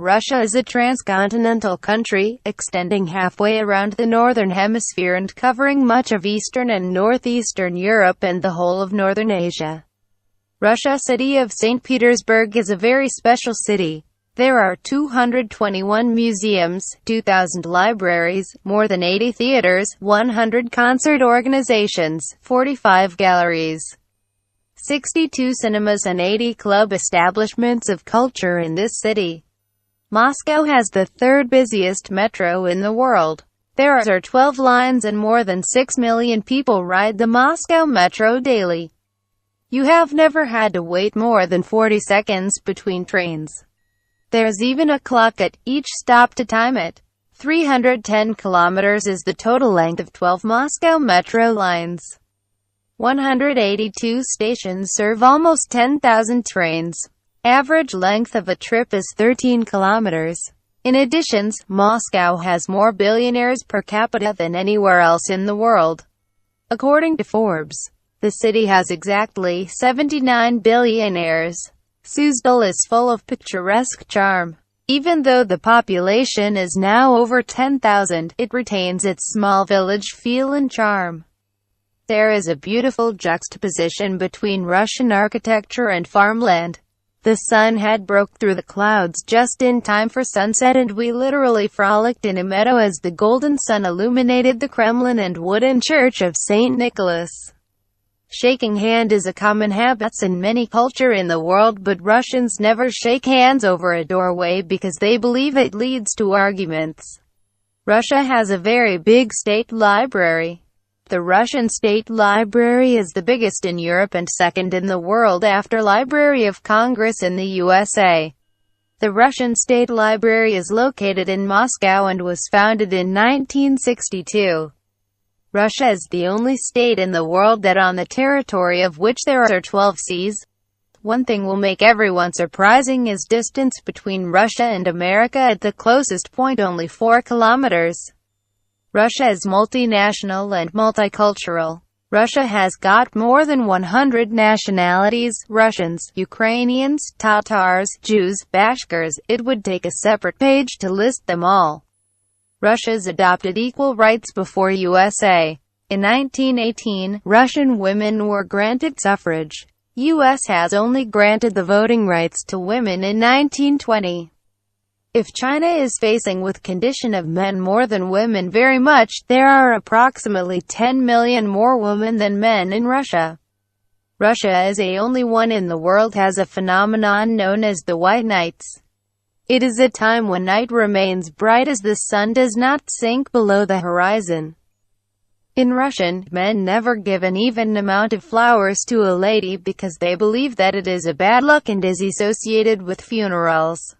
Russia is a transcontinental country, extending halfway around the northern hemisphere and covering much of Eastern and Northeastern Europe and the whole of Northern Asia. Russia city of St. Petersburg is a very special city. There are 221 museums, 2,000 libraries, more than 80 theaters, 100 concert organizations, 45 galleries, 62 cinemas and 80 club establishments of culture in this city. Moscow has the third busiest metro in the world. There are 12 lines and more than 6 million people ride the Moscow metro daily. You have never had to wait more than 40 seconds between trains. There's even a clock at each stop to time it. 310 kilometers is the total length of 12 Moscow metro lines. 182 stations serve almost 10,000 trains. Average length of a trip is 13 kilometers. In addition, Moscow has more billionaires per capita than anywhere else in the world. According to Forbes, the city has exactly 79 billionaires. Suzdal is full of picturesque charm. Even though the population is now over 10,000, it retains its small village feel and charm. There is a beautiful juxtaposition between Russian architecture and farmland. The sun had broke through the clouds just in time for sunset, and we literally frolicked in a meadow as the golden sun illuminated the Kremlin and wooden church of St. Nicholas. Shaking hand is a common habit in many cultures in the world, but Russians never shake hands over a doorway because they believe it leads to arguments. Russia has a very big state library. The Russian State Library is the biggest in Europe and second in the world after Library of Congress in the USA. The Russian State Library is located in Moscow and was founded in 1962. Russia is the only state in the world that on the territory of which there are 12 seas. One thing will make everyone surprising is distance between Russia and America, at the closest point only 4 kilometers. Russia is multinational and multicultural. Russia has got more than 100 nationalities: Russians, Ukrainians, Tatars, Jews, Bashkirs. It would take a separate page to list them all. Russia's adopted equal rights before USA. In 1918, Russian women were granted suffrage. US has only granted the voting rights to women in 1920. If China is facing with condition of men more than women very much, there are approximately 10 million more women than men in Russia. Russia is the only one in the world has a phenomenon known as the white nights. It is a time when night remains bright as the sun does not sink below the horizon. In Russian, men never give an even amount of flowers to a lady because they believe that it is a bad luck and is associated with funerals.